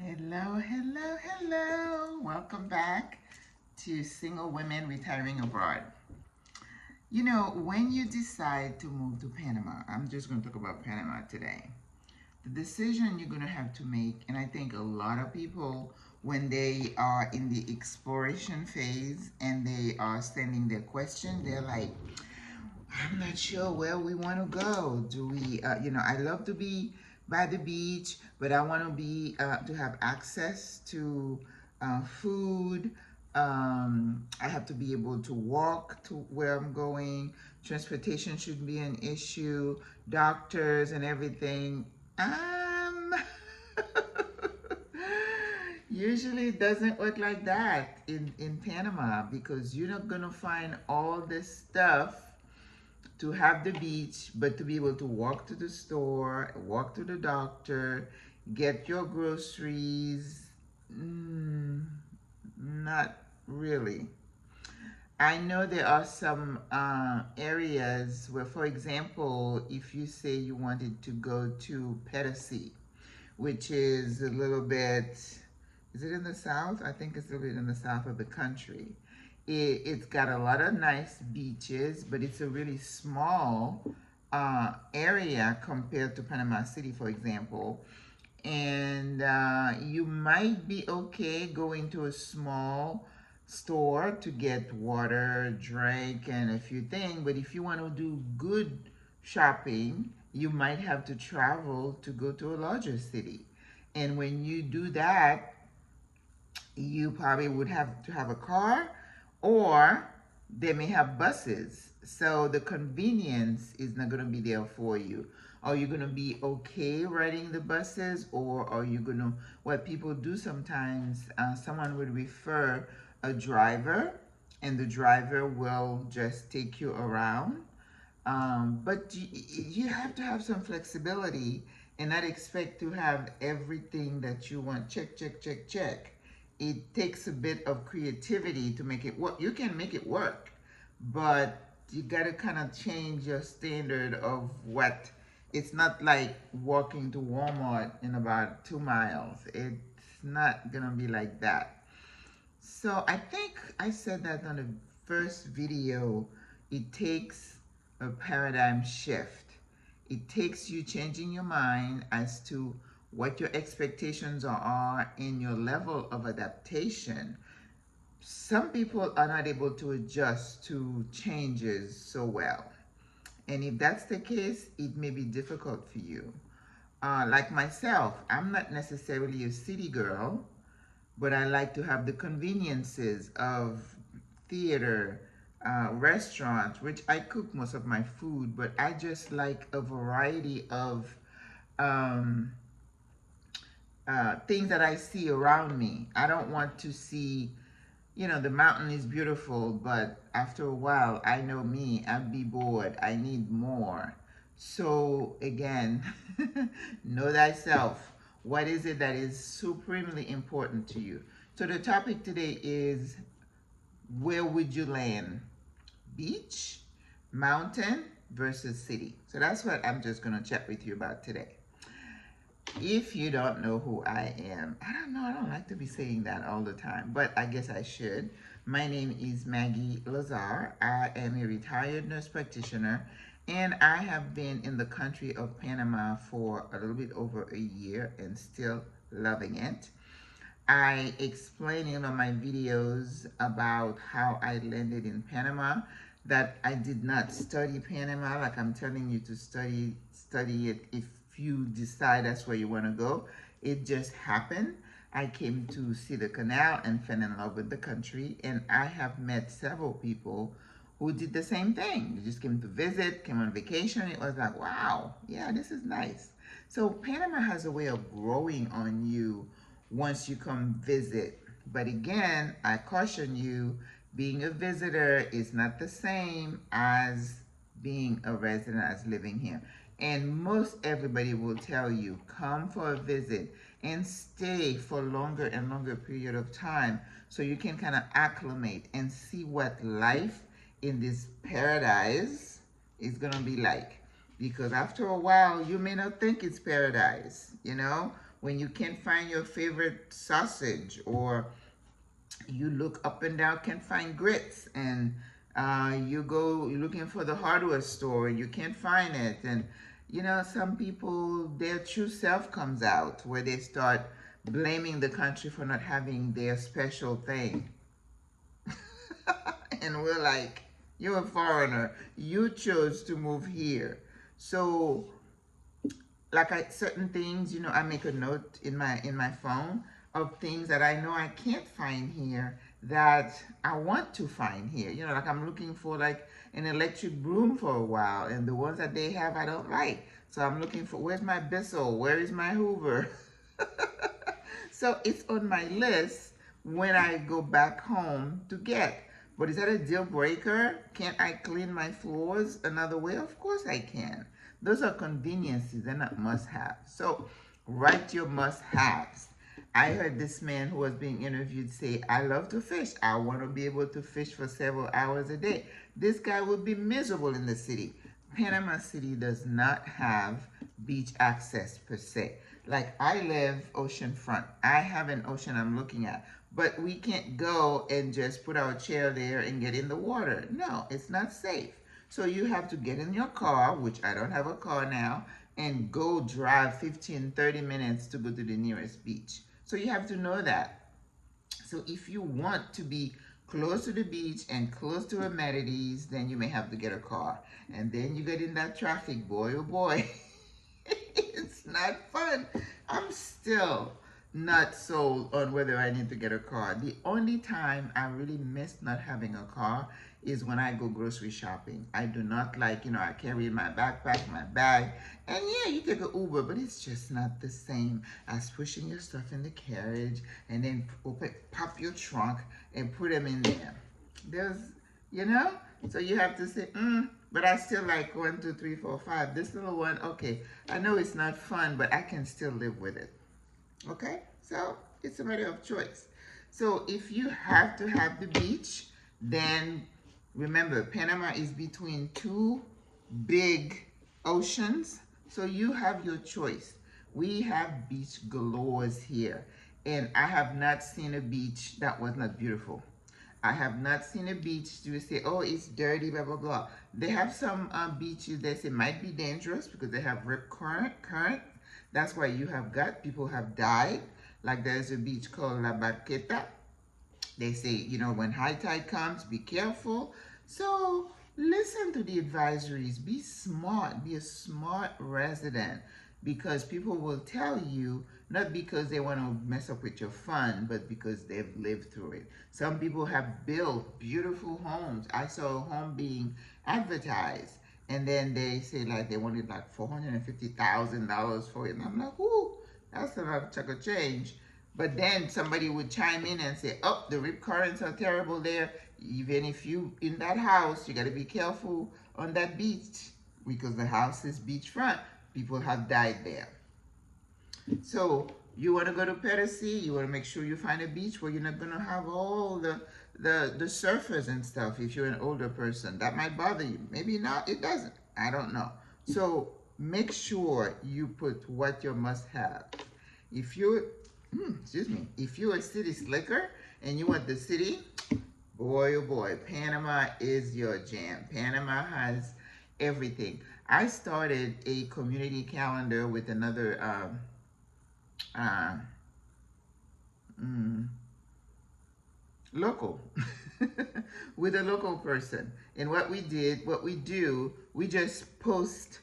Hello, hello, hello. Welcome back to Single Women Retiring Abroad. You know, when you decide to move to Panama, I'm just going to talk about Panama today. The decision you're going to have to make, and I think a lot of people, when they are in the exploration phase and they are sending their question, they're like, I'm not sure where we want to go. Do we, I love to be by the beach, but I want to be, to have access to food. I have to be able to walk to where I'm going. Transportation should be an issue. Doctors and everything. Usually it doesn't work like that in Panama because you're not gonna find all this stuff to have the beach, but to be able to walk to the store, walk to the doctor, get your groceries, not really. I know there are some areas where, for example, if you say you wanted to go to Petosi, which is a little bit, is it in the south? I think it's a little bit in the south of the country. It's got a lot of nice beaches, but it's a really small area compared to Panama City, for example. And you might be okay going to a small store to get water, drink, and a few things. But if you want to do good shopping, you might have to travel to go to a larger city. And when you do that, you probably would have to have a car, or they may have buses. So the convenience is not going to be there for you. Are you going to be okay riding the buses, or are you going to, what people do sometimes, someone would refer a driver, and the driver will just take you around. But you have to have some flexibility and not expect to have everything that you want. Check, check, check, check. It takes a bit of creativity to make it work. You can make it work, but you got to kind of change your standard of what. It's not like walking to Walmart in about 2 miles. It's not going to be like that. So I think I said that on the first video. It takes a paradigm shift. It takes you changing your mind as to what your expectations are and your level of adaptation. Some people are not able to adjust to changes so well. And if that's the case, it may be difficult for you. Like myself, I'm not necessarily a city girl, but I like to have the conveniences of theater, restaurants, which I cook most of my food, but I just like a variety of um, things that I see around me. I don't want to see, the mountain is beautiful, but after a while, I know me, I'd be bored. I need more. So again, know thyself. What is it that is supremely important to you? So the topic today is, where would you land? Beach, mountain versus city. So that's what I'm just going to chat with you about today. If you don't know who I am, I don't know, I don't like to be saying that all the time, but I guess I should. My name is Maggie Lazar. I am a retired nurse practitioner, and I have been in the country of Panama for a little bit over a year and still loving it. I explain in one of my videos about how I landed in Panama, that I did not study Panama like I'm telling you to study it if you decide that's where you want to go. It just happened. I came to see the canal and fell in love with the country, and I have met several people who did the same thing. They just came to visit, came on vacation. It was like, wow, yeah, this is nice. So Panama has a way of growing on you once you come visit. But again, I caution you, being a visitor is not the same as being a resident, as living here. And most everybody will tell you, come for a visit and stay for longer and longer period of time so you can kind of acclimate and see what life in this paradise is going to be like. Because after a while, you may not think it's paradise, when you can't find your favorite sausage, or you look up and down, can't find grits, and you're looking for the hardware store and you can't find it. And some people, their true self comes out, where they start blaming the country for not having their special thing. And we're like, you're a foreigner, you chose to move here. So like certain things, I make a note in my phone of things that I know I can't find here that I want to find here. Like I'm looking for like an electric broom for a while, and the ones that they have I don't like. So I'm looking for, where's my Bissell? Where is my Hoover? So it's on my list when I go back home to get. But is that a deal breaker? Can't I clean my floors another way? Of course I can. Those are conveniences, they're not must-haves. So write your must-haves. I heard this man who was being interviewed say, I love to fish. I want to be able to fish for several hours a day. This guy would be miserable in the city. Panama City does not have beach access per se. Like I live oceanfront. I have an ocean I'm looking at. But we can't go and just put our chair there and get in the water. No, it's not safe. So you have to get in your car, which I don't have a car now, and go drive 15, 30 minutes to go to the nearest beach. So you have to know that. So if you want to be close to the beach and close to amenities, then you may have to get a car. And then you get in that traffic, boy, oh boy. It's not fun. I'm still not sold on whether I need to get a car. The only time I really miss not having a car is when I go grocery shopping. I do not like, I carry my backpack, my bag, and yeah, you take an Uber, but it's just not the same as pushing your stuff in the carriage and then pop your trunk and put them in there. So you have to say, but I still like 1, 2, 3, 4, 5. This little one, okay, I know it's not fun, but I can still live with it. Okay, so it's a matter of choice. So if you have to have the beach, then remember, Panama is between two big oceans, so you have your choice. We have beach galores here, and I have not seen a beach that was not beautiful. I have not seen a beach to say, oh, it's dirty, blah, blah, blah. They have some beaches that say might be dangerous because they have rip current. That's why people have died. Like there's a beach called La Barqueta. They say, when high tide comes, be careful. So listen to the advisories. Be smart. Be a smart resident, because people will tell you, not because they want to mess up with your fun, but because they've lived through it. Some people have built beautiful homes. I saw a home being advertised, and then they say like they wanted like $450,000 for it. And I'm like, ooh, that's a chunk of change. But then somebody would chime in and say, oh, the rip currents are terrible there. Even if you in that house, you got to be careful on that beach, because the house is beachfront. People have died there. So you want to go to Pedersea, you want to make sure you find a beach where you're not going to have all the surfers and stuff. If you're an older person, that might bother you. Maybe not, it doesn't. I don't know. So make sure you put what you must have. If you're, if you're a city slicker and you want the city, boy, oh boy, Panama is your jam. Panama has everything. I started a community calendar with another local with a local person. And what we do, we just post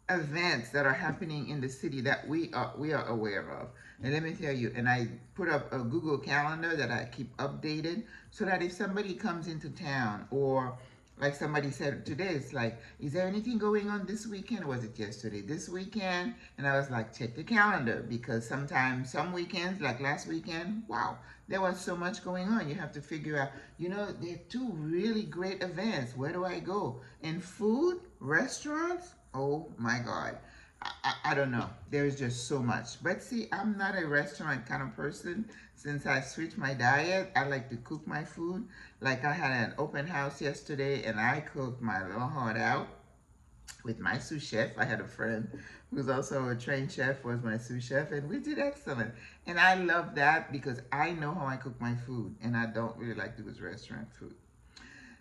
events that are happening in the city that we are aware of. And let me tell you, and I put up a Google Calendar that I keep updated, so that if somebody comes into town, or like somebody said today, it's like, is there anything going on this weekend? Or was it yesterday? This weekend? And I was like, check the calendar, because sometimes, some weekends, like last weekend, wow, there was so much going on. You have to figure out, there are 2 really great events. Where do I go? And food, restaurants, oh my God. I don't know. There's just so much. But see, I'm not a restaurant kind of person. Since I switched my diet, I like to cook my food. Like I had an open house yesterday, and I cooked my little heart out with my sous chef. I had a friend who's also a trained chef, was my sous chef, and we did excellent. And I love that because I know how I cook my food, and I don't really like to use restaurant food.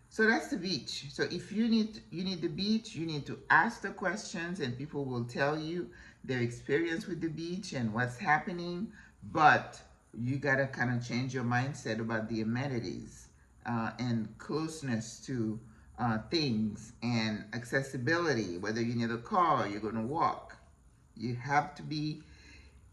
So that's the beach. So if you need the beach, you need to ask the questions, and people will tell you their experience with the beach and what's happening. But you gotta kind of change your mindset about the amenities and closeness to things and accessibility. Whether you need a car or you're gonna walk, you have to be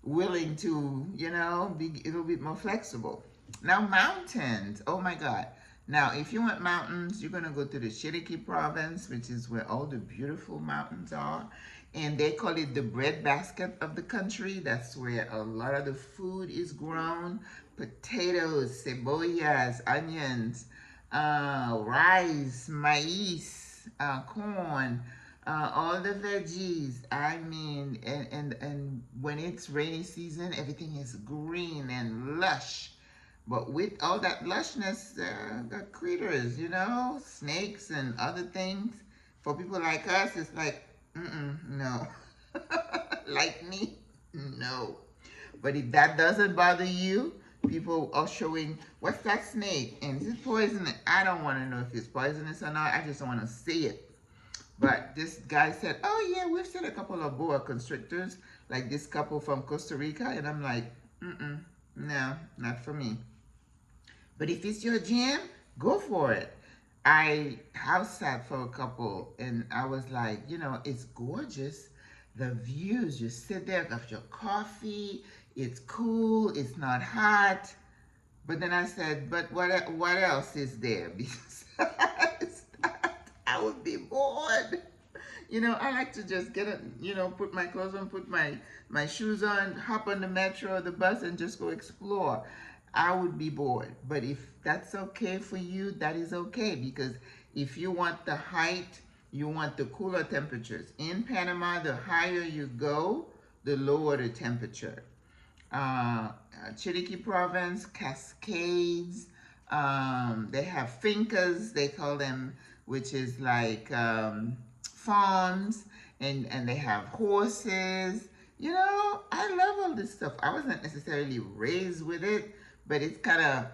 willing to, be a little bit more flexible. Now, mountains. Oh my God. Now, if you want mountains, you're going to go to the Cherokee province, which is where all the beautiful mountains are. And they call it the breadbasket of the country. That's where a lot of the food is grown. Potatoes, cebollas, onions, rice, maize, corn, all the veggies. I mean, and when it's rainy season, everything is green and lush. But with all that lushness, got critters, snakes and other things. For people like us, it's like, no. Like me, no. But if that doesn't bother you, people are showing, what's that snake? And is it poisonous? I don't want to know if it's poisonous or not. I just don't want to see it. But this guy said, oh yeah, we've seen a couple of boa constrictors, like this couple from Costa Rica. And I'm like, no, not for me. But if it's your jam, go for it. I house sat for a couple and I was like, it's gorgeous. The views, you sit there, got your coffee, it's cool, it's not hot. But then I said, but what else is there? Because I would be bored. I like to just get it, put my clothes on, put my shoes on, hop on the metro or the bus and just go explore. I would be bored. But if that's okay for you, that is okay. Because if you want the height, you want the cooler temperatures. In Panama, the higher you go, the lower the temperature. Cherokee province, Cascades, they have fincas, they call them, which is like farms, and they have horses. I love all this stuff. I wasn't necessarily raised with it, but it's kind of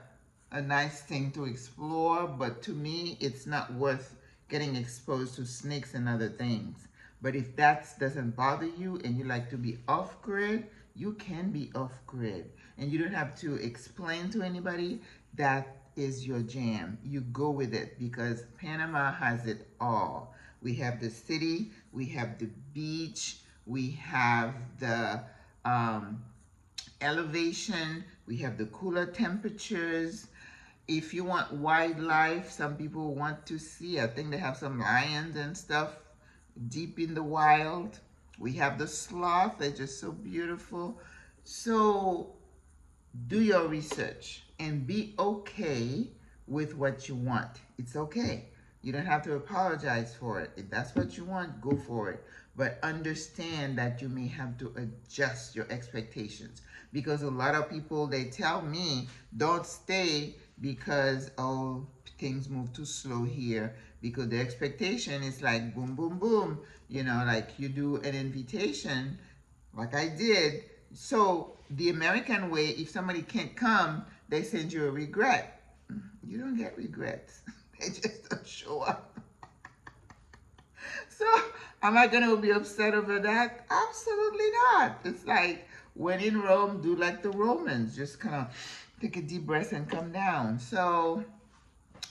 a nice thing to explore. But to me, it's not worth getting exposed to snakes and other things. But if that doesn't bother you and you like to be off-grid, you can be off-grid. And you don't have to explain to anybody that is your jam. You go with it because Panama has it all. We have the city, we have the beach, we have the elevation, we have the cooler temperatures. If you want wildlife, some people want to see, I think they have some lions and stuff deep in the wild. We have the sloth, they're just so beautiful. So do your research and be okay with what you want. It's okay. You don't have to apologize for it. If that's what you want, go for it. But understand that you may have to adjust your expectations. Because a lot of people, they tell me, don't stay because, things move too slow here. Because the expectation is like boom, boom, boom. Like you do an invitation, like I did. So the American way, if somebody can't come, they send you a regret. You don't get regrets. They just don't show up. So am I going to be upset over that? Absolutely not. It's like when in Rome, do like the Romans. Just kind of take a deep breath and come down. So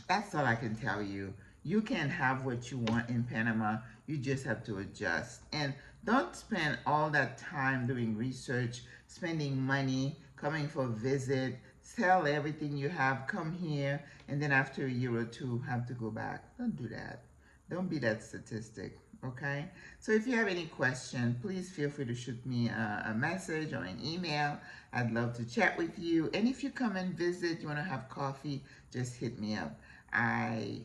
that's all I can tell you. You can have what you want in Panama. You just have to adjust. And don't spend all that time doing research, spending money, coming for a visit, sell everything you have, come here, and then after a year or two have to go back. Don't do that. Don't be that statistic, okay? So if you have any question, please feel free to shoot me a message or an email. I'd love to chat with you. And if you come and visit, you want to have coffee, just hit me up. I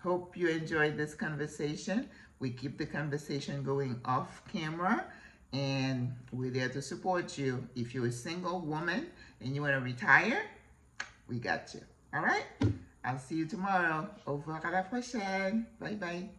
hope you enjoyed this conversation. We keep the conversation going off camera, and we're there to support you. If you're a single woman and you want to retire, we got you. All right? I'll see you tomorrow. Au revoir, à la prochaine. Bye bye.